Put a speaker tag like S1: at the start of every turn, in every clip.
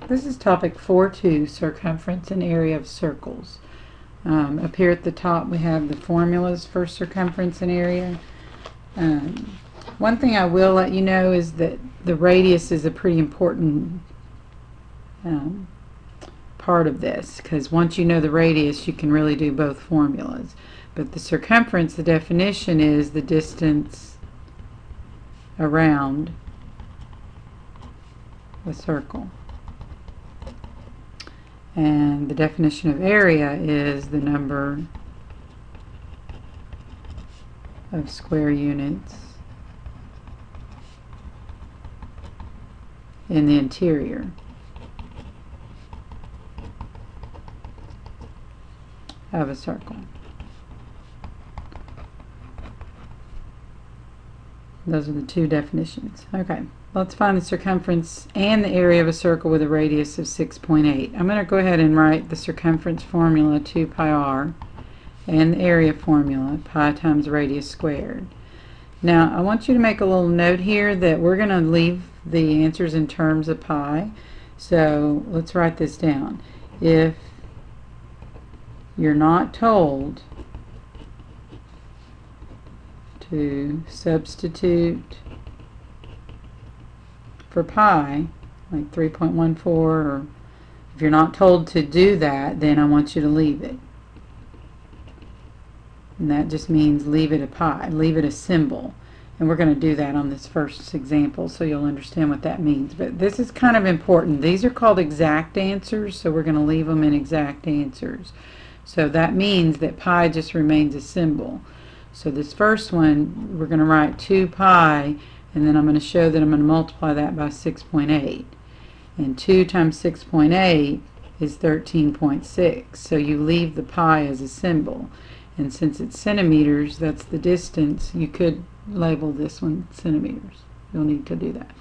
S1: This is topic 4.2, circumference and area of circles. Up here at the top we have the formulas for circumference and area. One thing I will let you know is that the radius is a pretty important part of this, because once you know the radius you can really do both formulas. But the circumference, the definition is the distance around a circle. And the definition of area is the number of square units in the interior of a circle. Those are the two definitions. Okay, let's find the circumference and the area of a circle with a radius of 6.8. I'm going to go ahead and write the circumference formula, 2 pi r, and the area formula, pi times radius squared. Now, I want you to make a little note here that we're going to leave the answers in terms of pi. So let's write this down. If you're not told to substitute for pi, like 3.14, or if you're not told to do that, then I want you to leave it. And that just means leave it a pi, leave it a symbol. And we're going to do that on this first example, so you'll understand what that means. But this is kind of important. These are called exact answers, so we're going to leave them in exact answers. So that means that pi just remains a symbol. So this first one, we're going to write 2 pi, and then I'm going to show that I'm going to multiply that by 6.8. And 2 times 6.8 is 13.6. So you leave the pi as a symbol. And since it's centimeters, that's the distance, you could label this one centimeters. You'll need to do that.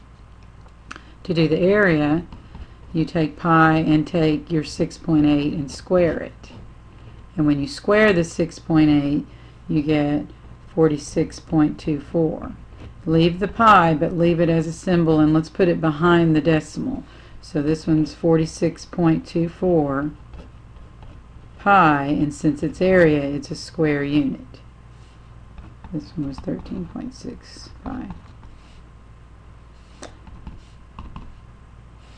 S1: To do the area, you take pi and take your 6.8 and square it. And when you square the 6.8, you get 46.24. Leave the pi, but leave it as a symbol, and let's put it behind the decimal. So this one's 46.24 pi, and since it's area, it's a square unit. This one was 13.6 pi.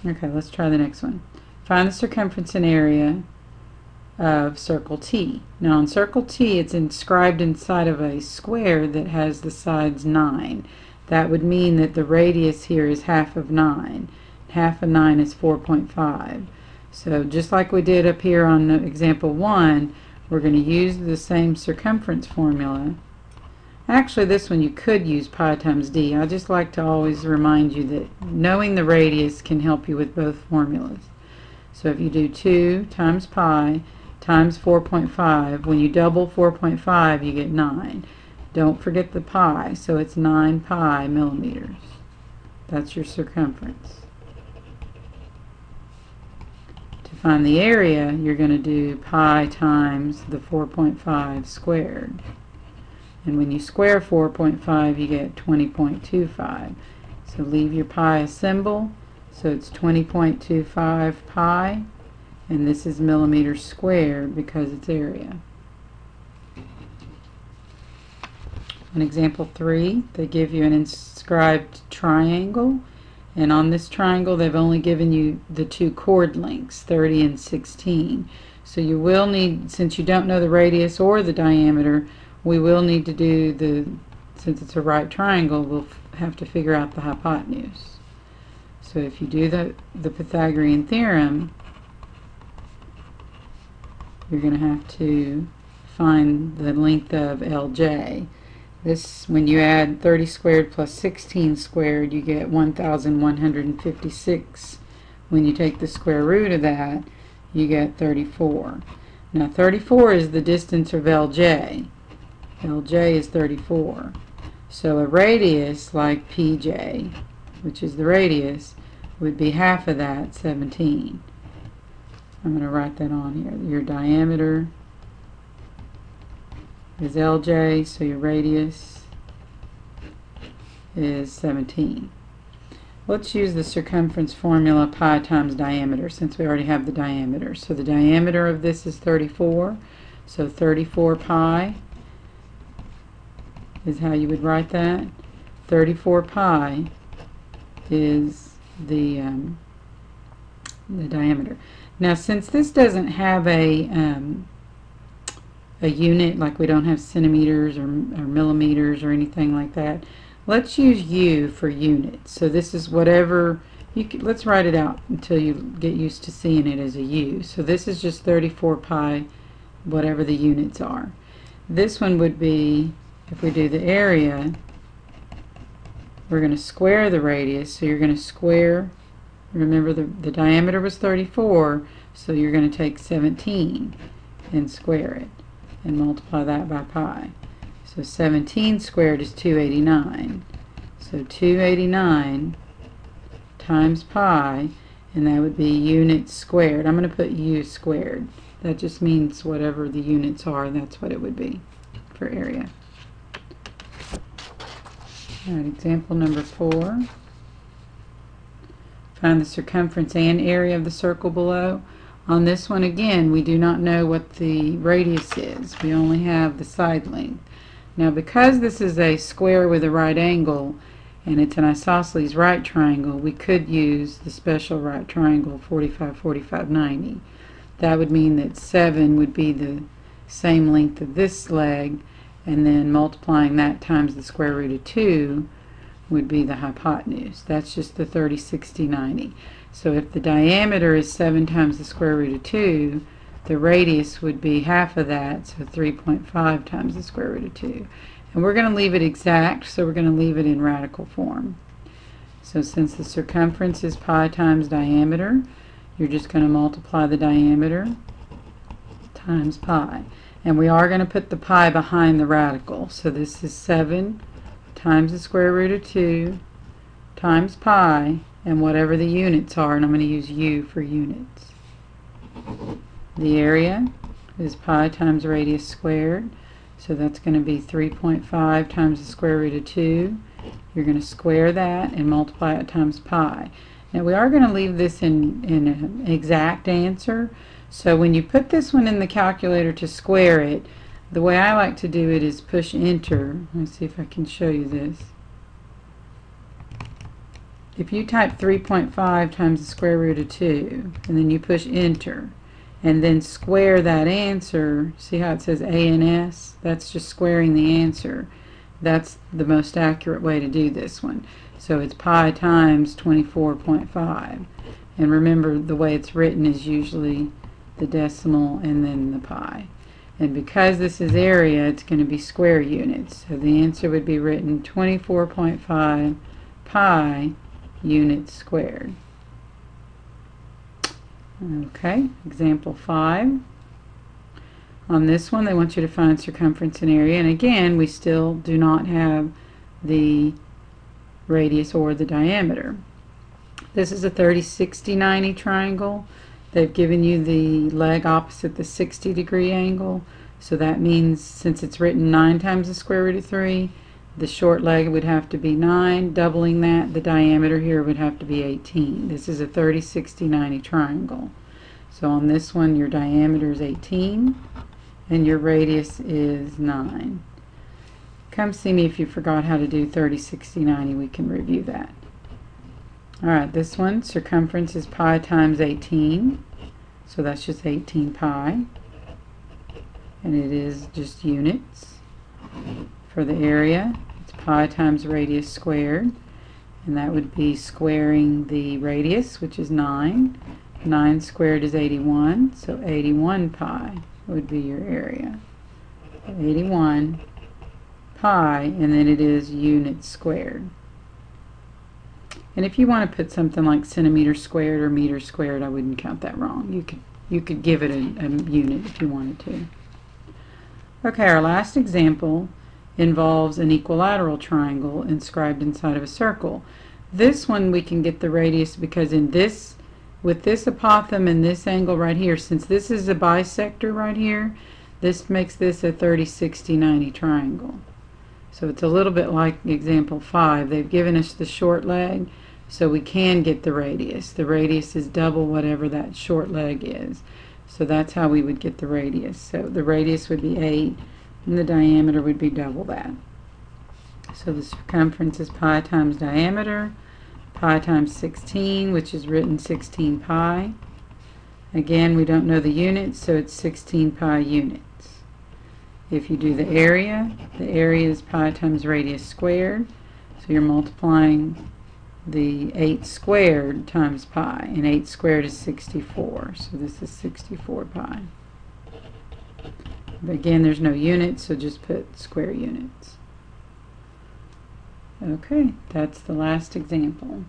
S1: Okay, let's try the next one. Find the circumference and area of circle T. Now on circle T, it's inscribed inside of a square that has the sides 9. That would mean that the radius here is half of 9. Half of 9 is 4.5. So just like we did up here on example 1, we're going to use the same circumference formula. Actually, this one you could use pi times d. I just like to always remind you that knowing the radius can help you with both formulas. So if you do 2 times pi times 4.5, when you double 4.5 you get 9. Don't forget the pi, so it's 9 pi millimeters. That's your circumference. To find the area, you're going to do pi times the 4.5 squared. And when you square 4.5 you get 20.25. So leave your pi a symbol, so it's 20.25 pi. And this is millimeters squared because it's area. In example 3, they give you an inscribed triangle, and on this triangle they've only given you the two chord lengths, 30 and 16. So you will need, since you don't know the radius or the diameter, we will need to do since it's a right triangle, we'll have to figure out the hypotenuse. So if you do the Pythagorean Theorem, you're going to have to find the length of LJ. This, when you add 30 squared plus 16 squared, you get 1,156. When you take the square root of that, you get 34. Now 34 is the distance of LJ. LJ is 34. So a radius like PJ, which is the radius, would be half of that, 17. I'm going to write that on here. Your diameter is LJ, so your radius is 17. Let's use the circumference formula pi times diameter since we already have the diameter. So the diameter of this is 34. So 34 pi is how you would write that. 34 pi is the diameter. Now since this doesn't have a unit, like we don't have centimeters or millimeters or anything like that, let's use U for units. So this is whatever, let's write it out until you get used to seeing it as a U. So this is just 34 pi, whatever the units are. This one would be, if we do the area, we're going to square the radius. So you're going to square, remember the diameter was 34, so you're going to take 17 and square it and multiply that by pi. So 17 squared is 289. So 289 times pi, and that would be units squared. I'm going to put U squared. That just means whatever the units are, that's what it would be for area. Alright, example number 4. Find the circumference and area of the circle below. On this one, again, we do not know what the radius is. We only have the side length. Now because this is a square with a right angle and it's an isosceles right triangle, we could use the special right triangle 45, 45, 90. That would mean that 7 would be the same length of this leg, and then multiplying that times the square root of 2 would be the hypotenuse. That's just the 30, 60, 90. So if the diameter is 7 times the square root of 2, the radius would be half of that, so 3.5 times the square root of 2. And we're going to leave it exact, so we're going to leave it in radical form. So since the circumference is pi times diameter, you're just going to multiply the diameter times pi. And we are going to put the pi behind the radical. So this is 7 times the square root of 2 times pi, and whatever the units are, and I'm going to use U for units. The area is pi times radius squared, so that's going to be 3.5 times the square root of 2. You're going to square that and multiply it times pi. Now we are going to leave this in an exact answer, so when you put this one in the calculator to square it, the way I like to do it is push enter. Let me see if I can show you this. If you type 3.5 times the square root of 2 and then you push enter and then square that answer, see how it says A and S? That's just squaring the answer. That's the most accurate way to do this one. So it's pi times 24.5. And remember, the way it's written is usually the decimal and then the pi. And because this is area, it's going to be square units. So the answer would be written 24.5 pi units squared. Okay, example 5. On this one, they want you to find circumference and area. And again, we still do not have the radius or the diameter. This is a 30, 60, 90 triangle. They've given you the leg opposite the 60-degree angle. So that means since it's written 9 times the square root of 3, the short leg would have to be 9. Doubling that, the diameter here would have to be 18. This is a 30, 60, 90 triangle. So on this one, your diameter is 18 and your radius is 9. Come see me if you forgot how to do 30, 60, 90. We can review that. Alright, this one, circumference is pi times 18. So that's just 18 pi. And it is just units. For the area, it's pi times radius squared. And that would be squaring the radius, which is 9. 9 squared is 81. So 81 pi would be your area. 81 pi, and then it is units squared. And if you want to put something like centimeter squared or meter squared, I wouldn't count that wrong. You could give it a unit if you wanted to. Okay, our last example involves an equilateral triangle inscribed inside of a circle. This one we can get the radius because in this, with this apothem and this angle right here, since this is a bisector right here, this makes this a 30, 60, 90 triangle. So it's a little bit like example 5. They've given us the short leg, So we can get the radius. The radius is double whatever that short leg is. So that's how we would get the radius. So the radius would be 8, and the diameter would be double that. So the circumference is pi times diameter, pi times 16, which is written 16 pi. Again, we don't know the units, so it's 16 pi units. If you do the area is pi times radius squared. So you're multiplying the 8 squared times pi, and 8 squared is 64. So this is 64 pi. But again, there's no units, so just put square units. Okay, that's the last example.